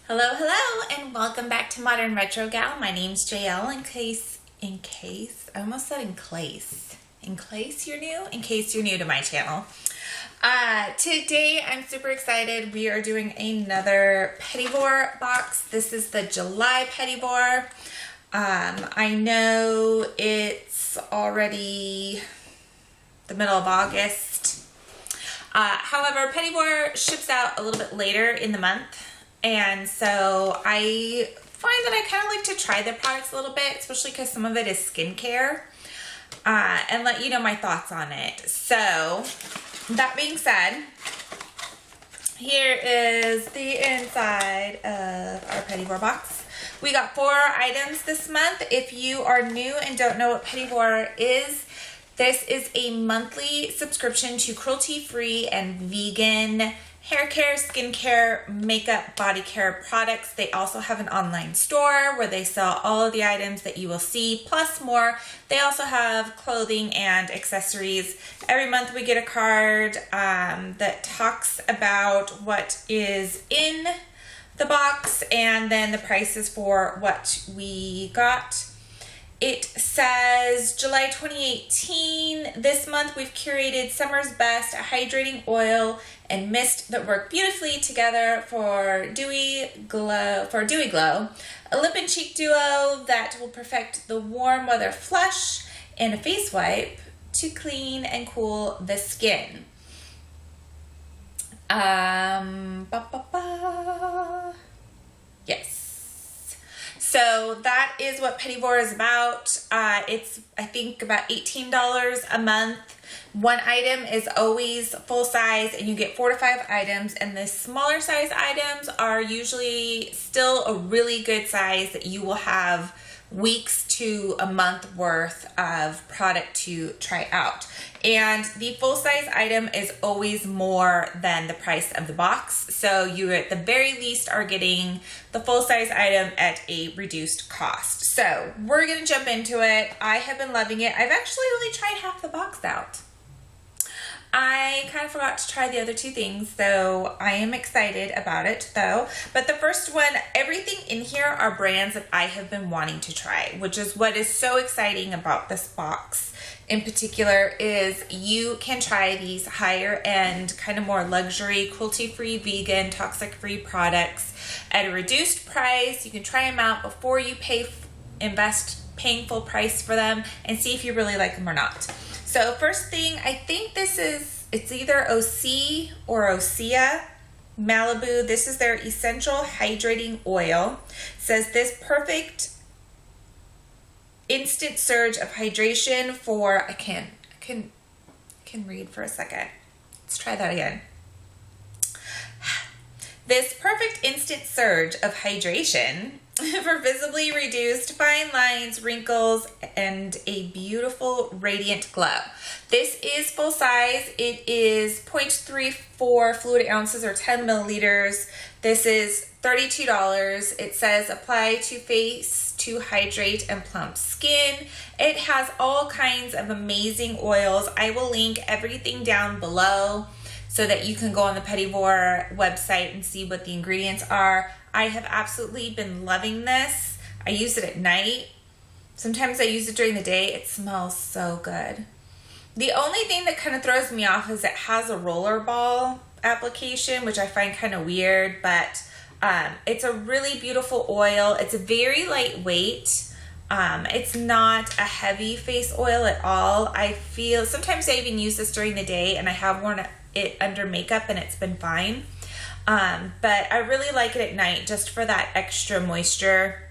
Hello, hello, and welcome back to Modern Retro Gal. My name's JL. I almost said in case you're new to my channel. Today I'm super excited. We are doing another Petit Vour box. This is the July Petit Vour. I know it's already the middle of August. However, Petit Vour ships out a little bit later in the month. And so I find that I kind of like to try their products a little bit, especially because some of it is skincare, and let you know my thoughts on it. So that being said, here is the inside of our Petit Vour box. We got 4 items this month. If you are new and don't know what Petit Vour is, this is a monthly subscription to cruelty-free and vegan hair care, skincare, makeup, body care products. They also have an online store where they sell all of the items that you will see, plus more. They also have clothing and accessories. Every month we get a card that talks about what is in the box and then the prices for what we got. It says July 2018. This month we've curated summer's best hydrating oil and mist that work beautifully together for dewy glow. A lip and cheek duo that will perfect the warm weather flush, and a face wipe to clean and cool the skin. Yes. So that is what Petit Vour is about. It's, I think, about $18 a month. One item is always full size, and you get 4 to 5 items, and the smaller size items are usually still a really good size that you will have weeks to a month worth of product to try out. And the full size item is always more than the price of the box. So you at the very least are getting the full size item at a reduced cost. So we're gonna jump into it. I have been loving it. I've actually only tried half the box out. I kind of forgot to try the other 2 things, so I am excited about it though. But the first one, everything in here are brands that I have been wanting to try, which is what is so exciting about this box in particular, is you can try these higher end, kind of more luxury, cruelty-free, vegan, toxic-free products at a reduced price. You can try them out before you paying full price for them and see if you really like them or not. So first thing, I think it's either OC or Osea Malibu. This is their Essential Hydrating Oil. It says this perfect instant surge of hydration for, I can read for a second. Let's try that again. This perfect instant surge of hydration for visibly reduced fine lines, wrinkles, and a beautiful radiant glow. This is full size. It is 0.34 fluid ounces or 10 milliliters. This is $32. It says apply to face to hydrate and plump skin. It has all kinds of amazing oils. I will link everything down below so that you can go on the Petit Vour website and see what the ingredients are. I have absolutely been loving this. I use it at night. Sometimes I use it during the day. It smells so good. The only thing that kind of throws me off is it has a roller ball application, which I find kind of weird, but it's a really beautiful oil. It's very lightweight. It's not a heavy face oil at all. I feel sometimes I even use this during the day, and I have worn it under makeup and it's been fine. But I really like it at night just for that extra moisture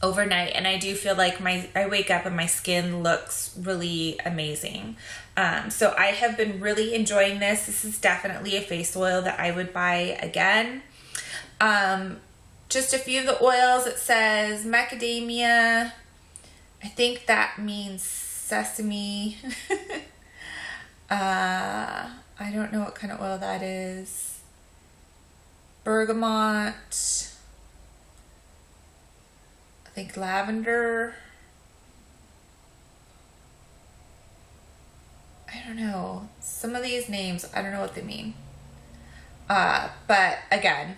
overnight, and I do feel like I wake up and my skin looks really amazing. So I have been really enjoying this. This is definitely a face oil that I would buy again. Just a few of the oils. It says macadamia. I think that means sesame. I don't know what kind of oil that is. Bergamot. I think lavender. I don't know. Some of these names, I don't know what they mean. But again,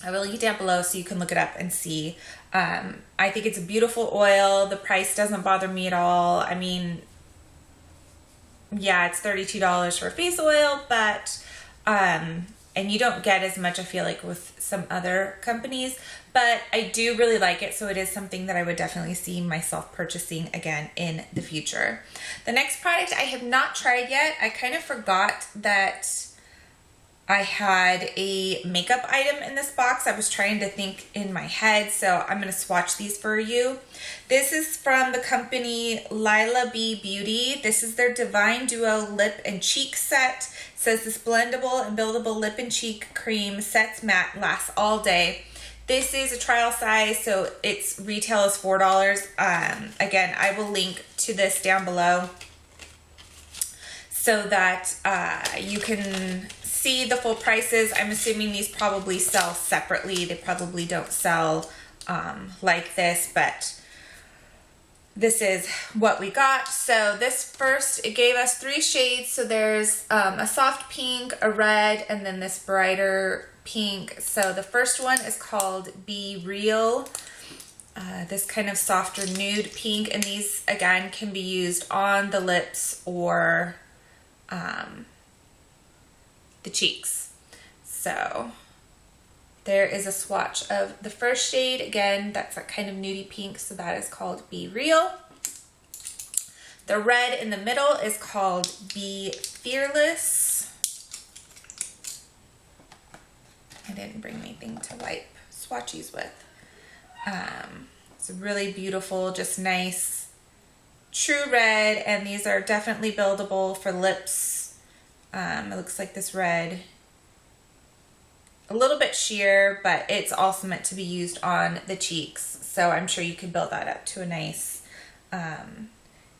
I will link it down below so you can look it up and see. I think it's a beautiful oil. The price doesn't bother me at all. I mean, yeah, it's $32 for a face oil, but and you don't get as much, I feel like, with some other companies, but I do really like it, so it is something that I would definitely see myself purchasing again in the future. The next product I have not tried yet. I kind of forgot that I had a makeup item in this box. I was trying to think in my head, so I'm going to swatch these for you. This is from the company Lila B Beauty. This is their Divine Duo Lip and Cheek Set. It says this blendable and buildable lip and cheek cream sets matte, lasts all day. This is a trial size, so its retail is $4. Again, I will link to this down below so that you can see the full prices. I'm assuming these probably sell separately. They probably don't sell like this, but this is what we got. So this first, it gave us 3 shades. So there's a soft pink, a red, and then this brighter pink. So the first one is called Be Real. This kind of softer nude pink, and these again can be used on the lips or the cheeks. So there is a swatch of the first shade. Again, that's a kind of nudie pink, so that is called Be Real. The red in the middle is called Be Fearless. I didn't bring anything to wipe swatchies with. It's really beautiful, just nice, true red, and these are definitely buildable for lips. It looks like this red, a little bit sheer, but it's also meant to be used on the cheeks. So I'm sure you could build that up to a nice,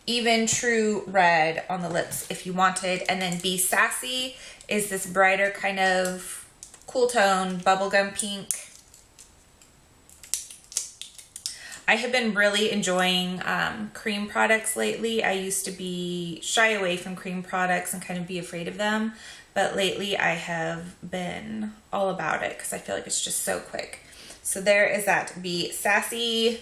even true red on the lips if you wanted. And then Be Sassy is this brighter kind of cool tone bubblegum pink. I have been really enjoying cream products lately. I used to be shy away from cream products and kind of be afraid of them, but lately I have been all about it because I feel like it's just so quick. So there is that Be Sassy,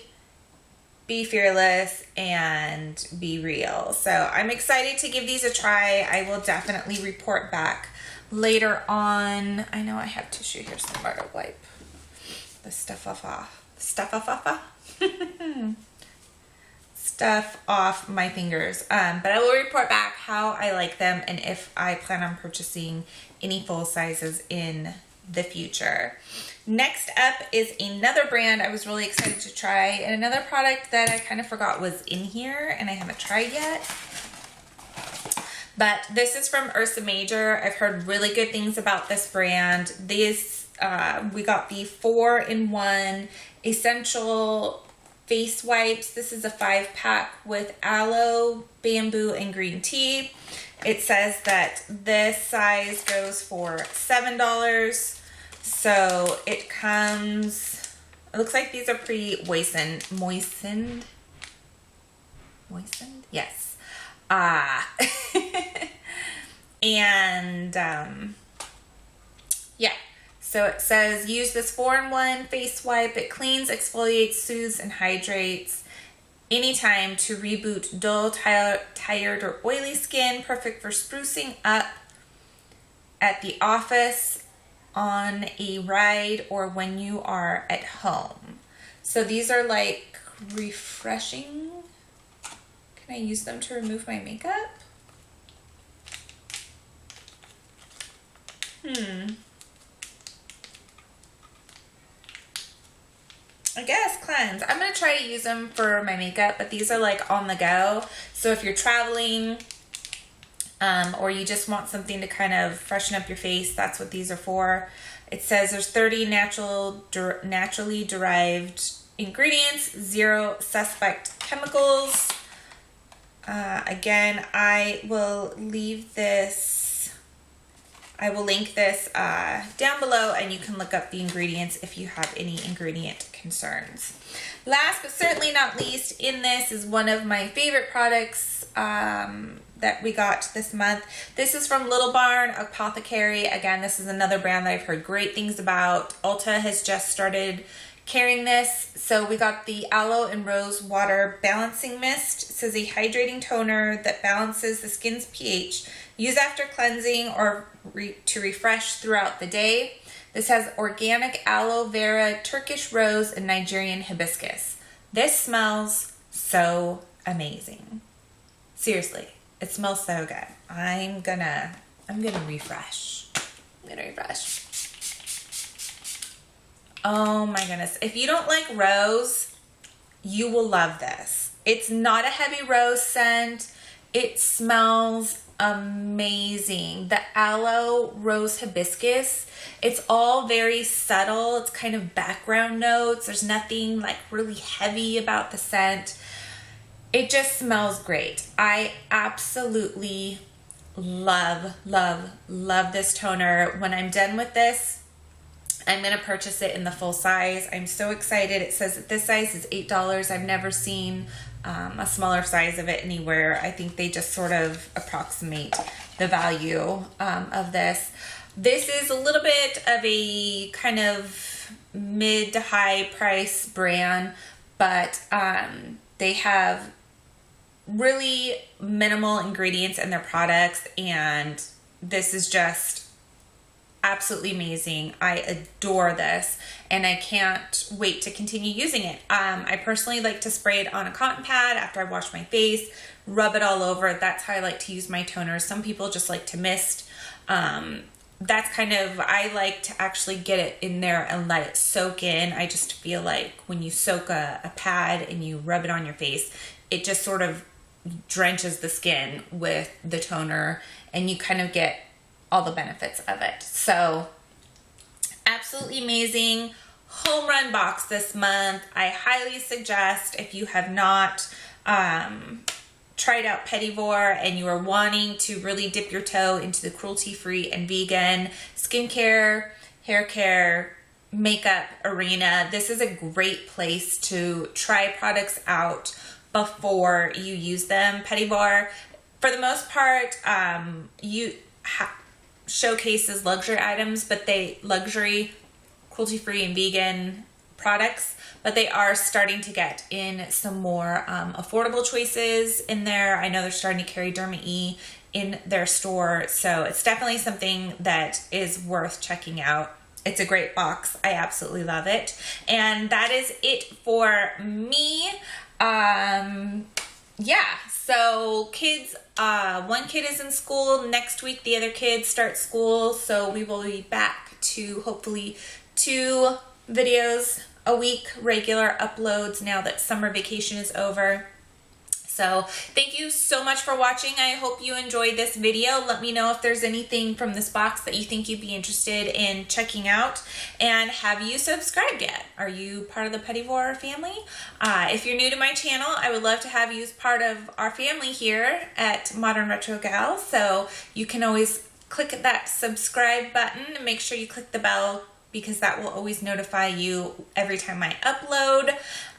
Be Fearless, and Be Real. So I'm excited to give these a try. I will definitely report back later on. I know I have tissue here somewhere to wipe the stuff off. Stuff off my fingers. But I will report back how I like them and if I plan on purchasing any full sizes in the future. Next up is another brand I was really excited to try, and another product that I kind of forgot was in here and I haven't tried yet. But this is from Ursa Major. I've heard really good things about this brand. These, we got the 4-in-1 essential face wipes. This is a 5-pack with aloe, bamboo, and green tea. It says that this size goes for $7. So it comes, it looks like these are pretty moistened? Yes. And yeah. So it says, use this 4-in-1 face wipe. It cleans, exfoliates, soothes, and hydrates anytime to reboot dull, tired, or oily skin. Perfect for sprucing up at the office, on a ride, or when you are at home. So these are like refreshing. Can I use them to remove my makeup? I guess cleanse. I'm going to try to use them for my makeup, but these are like on the go. So if you're traveling or you just want something to kind of freshen up your face, that's what these are for. It says there's 30 naturally derived ingredients, 0 suspect chemicals. Again, I will link this down below, and you can look up the ingredients if you have any ingredient concerns. Last but certainly not least, in this is one of my favorite products that we got this month. This is from Little Barn Apothecary. Again, this is another brand that I've heard great things about. Ulta has just started carrying this. So we got the Aloe and Rose Water Balancing Mist. It says a hydrating toner that balances the skin's pH. Use after cleansing or to refresh throughout the day. This has organic aloe vera, Turkish rose, and Nigerian hibiscus. This smells so amazing. Seriously, it smells so good. I'm gonna refresh. Oh my goodness. If you don't like rose, you will love this. It's not a heavy rose scent. It smells amazing. The aloe rose hibiscus, it's all very subtle. It's kind of background notes. There's nothing like really heavy about the scent. It just smells great. I absolutely love this toner. When I'm done with this, I'm going to purchase it in the full size. I'm so excited. It says that this size is $8. I've never seen a smaller size of it anywhere. I think they just sort of approximate the value of this. This is a little bit of a kind of mid to high price brand, but they have really minimal ingredients in their products, and this is just absolutely amazing. I adore this, and I can't wait to continue using it. I personally like to spray it on a cotton pad after I wash my face, rub it all over. That's how I like to use my toners. Some people just like to mist. That's kind of, I like to actually get it in there and let it soak in. I just feel like when you soak a pad and you rub it on your face, it just sort of drenches the skin with the toner, and you kind of get all the benefits of it. So absolutely amazing. Home run box this month. I highly suggest, if you have not tried out Petit Vour and you are wanting to really dip your toe into the cruelty-free and vegan skincare, hair care, makeup arena, this is a great place to try products out before you use them. Petit Vour, for the most part, showcases luxury items, but luxury, cruelty-free and vegan products, but they are starting to get in some more affordable choices in there. I know they're starting to carry Derma E in their store, so it's definitely something that is worth checking out. It's a great box. I absolutely love it. And that is it for me. Yeah, so kids, one kid is in school next week, the other kid starts school, so we will be back to hopefully 2 videos a week, regular uploads now that summer vacation is over. So thank you so much for watching. I hope you enjoyed this video. Let me know if there's anything from this box that you think you'd be interested in checking out. And have you subscribed yet? Are you part of the Petit Vour family? If you're new to my channel, I would love to have you as part of our family here at Modern Retro Gal. So you can always click that subscribe button and make sure you click the bell, because that will always notify you every time I upload.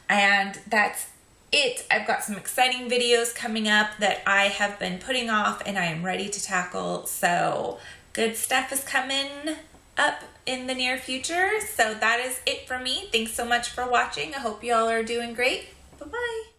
And that's it. I've got some exciting videos coming up that I have been putting off and I am ready to tackle. So good stuff is coming up in the near future. So that is it for me. Thanks so much for watching. I hope you all are doing great. Bye-bye.